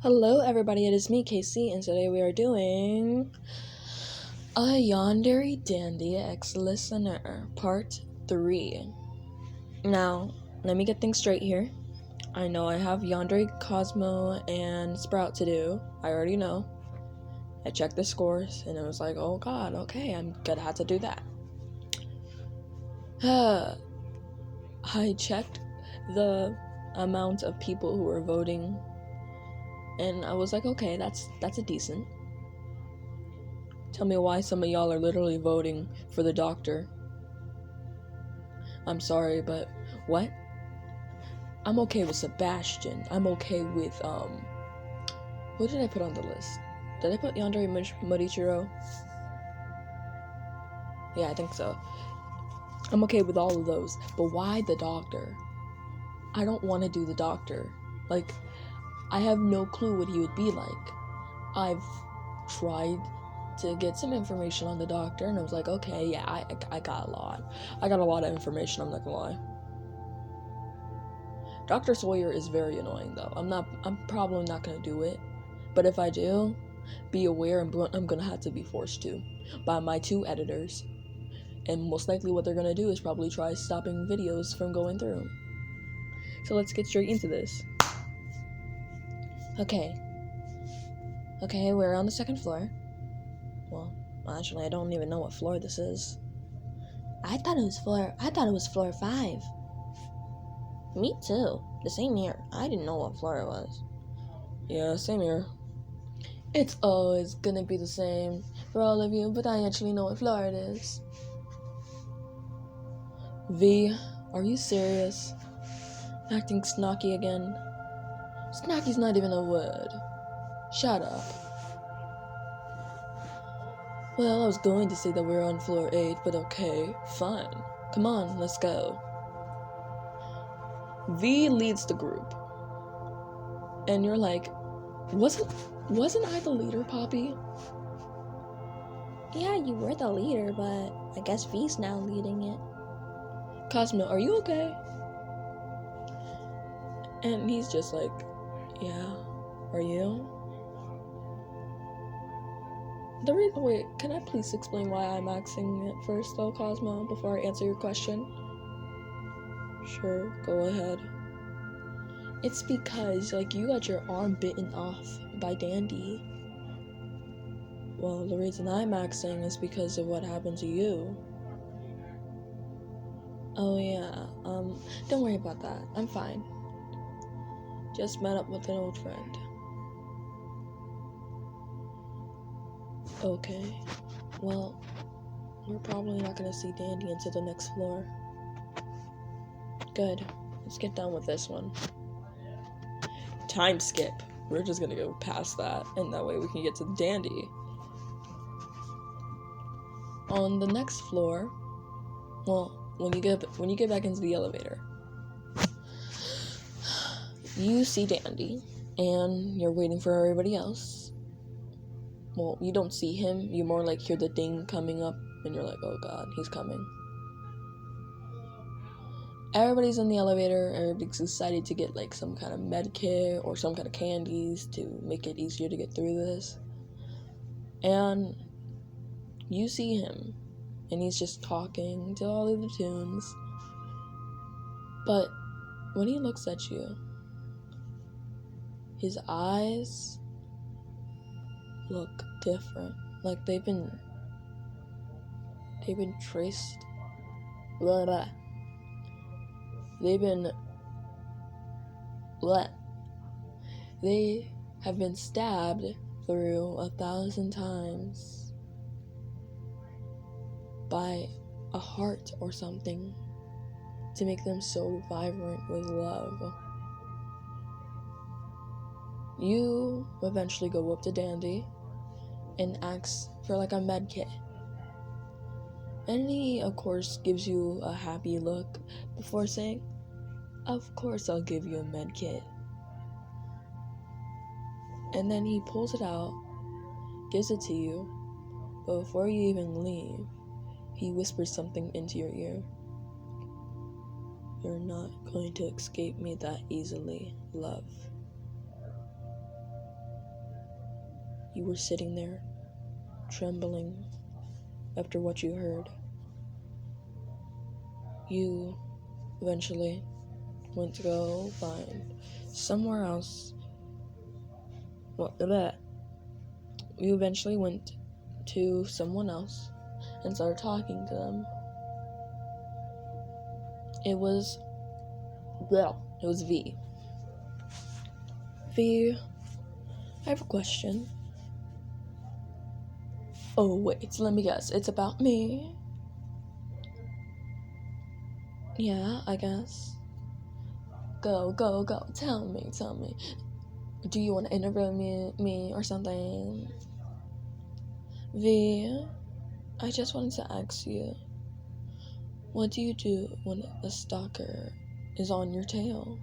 Hello everybody, it is me, Casey, and today we are doing a Yandere Dandy Ex-Listener, Part 3. Now, let me get things straight here. I know I have Yandere, Cosmo, and Sprout to do. I already know. I checked the scores, and it was like, oh god, okay, I'm gonna have to do that. I checked the amount of people who were voting, and I was like, okay, that's a decent. Tell me why some of y'all are literally voting for the doctor. I'm sorry, but what? I'm okay with Sebastian. I'm okay with, who did I put on the list? Did I put Yandere Morichiro? Yeah, I think so. I'm okay with all of those, but why the doctor? I don't want to do the doctor. Like, I have no clue what he would be like. I've tried to get some information on the doctor, and I was like, okay, yeah, I got a lot. I got a lot of information, I'm not gonna lie. Dr. Sawyer is very annoying though. I'm probably not gonna do it. But if I do, be aware I'm gonna have to be forced to by my 2 editors. And most likely what they're gonna do is probably try stopping videos from going through. So let's get straight into this. Okay, we're on the 2nd floor. Well, actually I don't even know what floor this is. I thought it was floor 5. Me too. The same here. I didn't know what floor it was. Yeah, same here. It's always gonna be the same for all of you, but I actually know what floor it is. V, are you serious? Acting snarky again? Snarky's not even a word. Shut up. Well, I was going to say that we're on floor 8, but okay, fine. Come on, let's go. V leads the group. And you're like, wasn't I the leader, Poppy? Yeah, you were the leader, but I guess V's now leading it. Cosmo, are you okay? And he's just like, yeah, are you? Wait, can I please explain why I'm axing it first though, Cosmo, before I answer your question? Sure, go ahead. It's because, like, you got your arm bitten off by Dandy. Well, the reason I'm axing is because of what happened to you. Oh yeah, don't worry about that. I'm fine. Just met up with an old friend. Okay, well, we're probably not gonna see Dandy until the next floor. Good, let's get done with this one. Time skip. We're just gonna go past that, and that way we can get to Dandy. On the next floor, well, when you get back into the elevator, you see Dandy, and you're waiting for everybody else. Well, you don't see him, you more like hear the ding coming up, and you're like, oh god, he's coming. Everybody's in the elevator, everybody's excited to get like some kind of med kit or some kind of candies to make it easier to get through this. And you see him, and he's just talking to all of the tunes. But when he looks at you, his eyes look different. Like they've been traced. Blah, blah. They have been stabbed through 1,000 times by a heart or something to make them so vibrant with love. You eventually go up to Dandy and ask for like a med kit. And he, of course, gives you a happy look before saying, of course I'll give you a med kit. And then he pulls it out, gives it to you, but before you even leave, he whispers something into your ear. You're not going to escape me that easily, love. you were sitting there, trembling after what you heard. You eventually went to go find somewhere else. You eventually went to someone else and started talking to them. It was V. V, I have a question. Oh, wait, let me guess. It's about me? Yeah, I guess. Go. Tell me. Do you want to interview me or something? V, I just wanted to ask you, what do you do when a stalker is on your tail?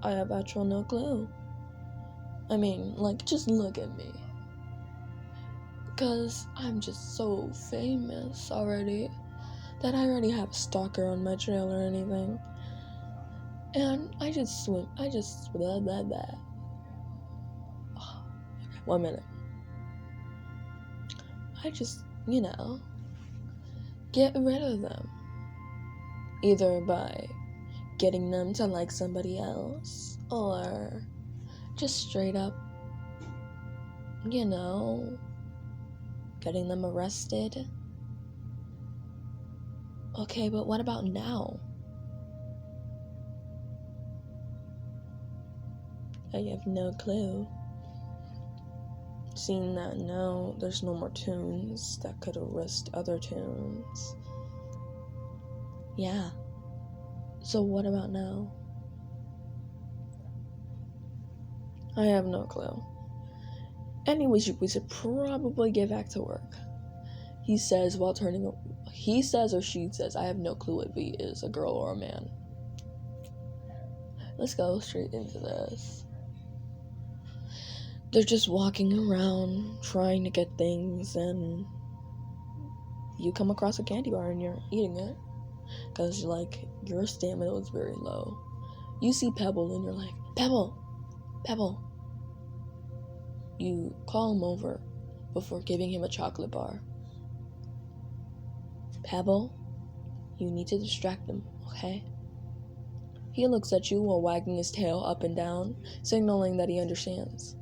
I have actual no clue. I mean, like, just look at me. Because I'm just so famous already that I already have a stalker on my trail or anything. And I just blah, blah, blah. Oh, 1 minute. I just, get rid of them. Either by getting them to like somebody else, or just straight up, getting them arrested. Okay, but what about now? I have no clue. Seeing that now there's no more tunes that could arrest other tunes. Yeah. So what about now? I have no clue. Anyways, we should probably get back to work. He says or she says, I have no clue what V is, a girl or a man. Let's go straight into this. They're just walking around trying to get things, and you come across a candy bar and you're eating it because your stamina was very low. You see Pebble and you're like, Pebble. You call him over before giving him a chocolate bar. Pebble, you need to distract him, okay? He looks at you while wagging his tail up and down, signaling that he understands.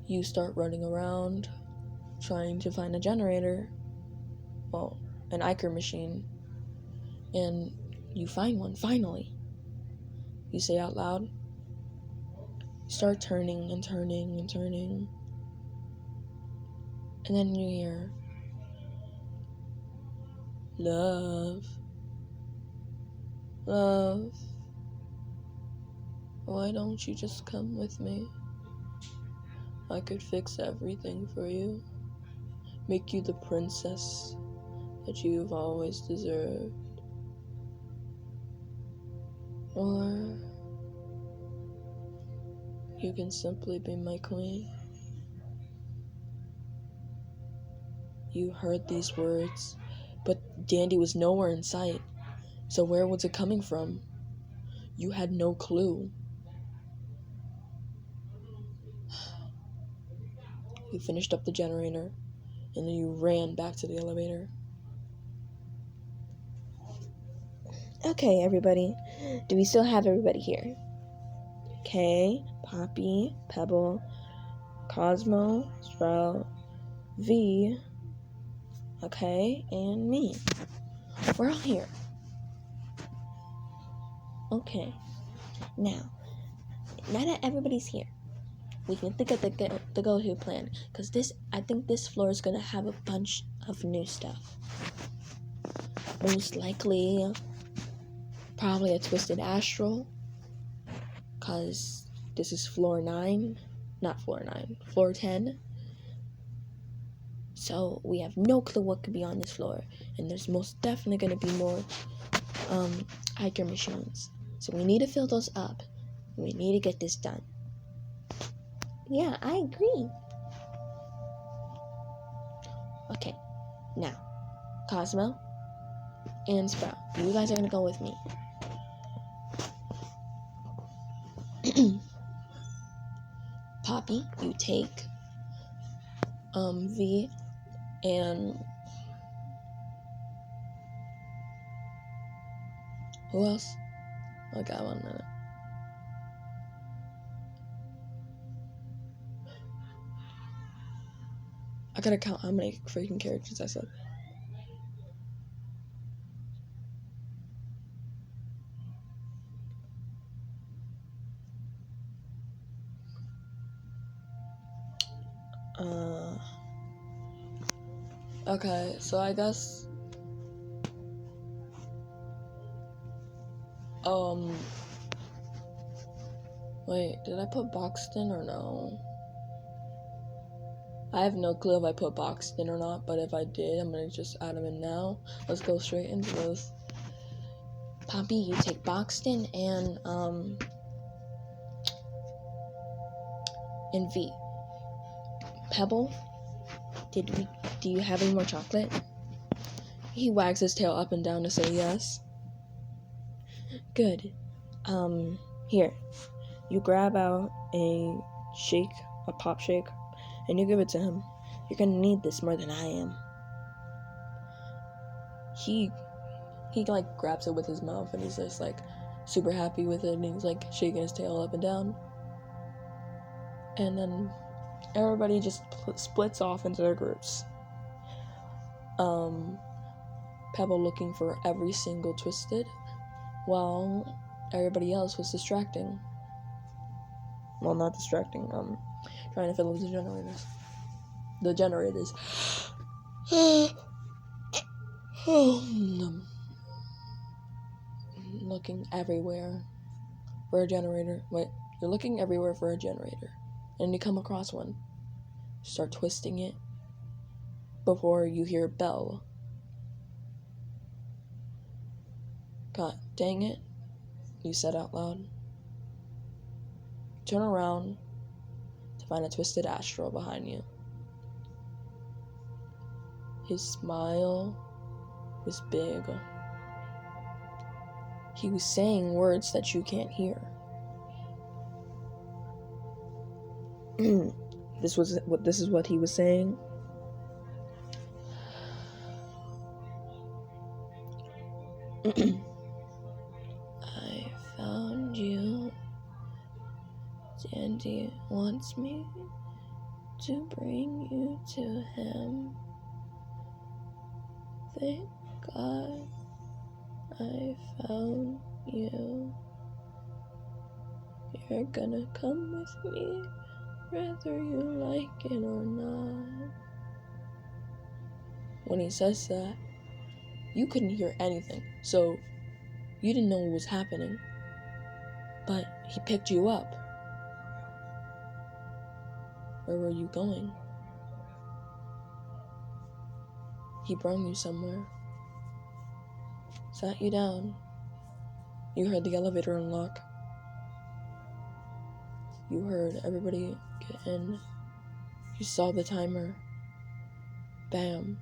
You start running around, trying to find a generator, an Iker machine, and you find one, finally. You say out loud, you start turning, and then you hear, Love, why don't you just come with me? I could fix everything for you, make you the princess that you've always deserved. Or you can simply be my queen. You heard these words, but Dandy was nowhere in sight. So where was it coming from? You had no clue. You finished up the generator, and then you ran back to the elevator. Okay, everybody. Do we still have everybody here? Okay, Poppy, Pebble, Cosmo, Sprout, V, okay, and me. We're all here. Okay, now that everybody's here, we can think of the go-to plan, because I think this floor is gonna have a bunch of new stuff. Most likely, probably a twisted astral, because this is floor 10. So we have no clue what could be on this floor, and there's most definitely going to be more hiker machines. So we need to fill those up. We need to get this done. Yeah, I agree. Okay, now, Cosmo, and Sprout. You guys are gonna go with me. Poppy, you take V, and who else? Okay, 1 minute. I gotta count how many freaking characters I said. Okay, so I guess wait, did I put Boxton or no? I have no clue if I put Boxton or not, but if I did, I'm gonna just add them in now. Let's go straight into this. Poppy, you take Boxton and V. Pebble, do you have any more chocolate? He wags his tail up and down to say yes. Good. Here. You grab out a pop shake, and you give it to him. You're gonna need this more than I am. He like grabs it with his mouth, and he's just like super happy with it, and he's like shaking his tail up and down. And then everybody just splits off into their groups. Pebble looking for every single twisted, while everybody else was distracting. Well, not distracting, trying to fill up the generators. Looking everywhere for a generator. Wait, you're looking everywhere for a generator. And you come across one. Start twisting it before you hear a bell. God dang it, you said out loud. Turn around to find a twisted Astro behind you. His smile was big. He was saying words that you can't hear. This is what he was saying. I found you. Dandy wants me to bring you to him. Thank God I found you. You're gonna come with me, whether you like it or not. When he says that, you couldn't hear anything, so you didn't know what was happening. But he picked you up. Where were you going? He brought you somewhere. Sat you down. You heard the elevator unlock. You heard everybody get in. You saw the timer. Bam.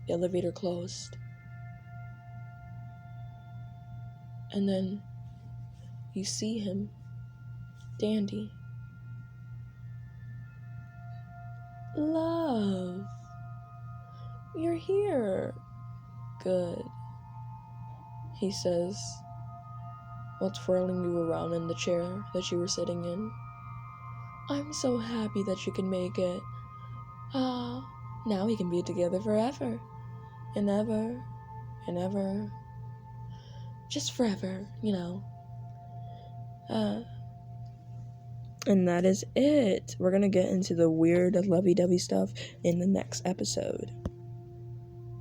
The elevator closed. And then you see him. Dandy. Love. You're here. Good. He says, while twirling you around in the chair that you were sitting in. I'm so happy that you can make it. Now we can be together forever. And ever. And ever. Just forever, you know. And that is it. We're gonna get into the weird lovey-dovey stuff in the next episode.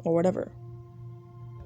Or whatever.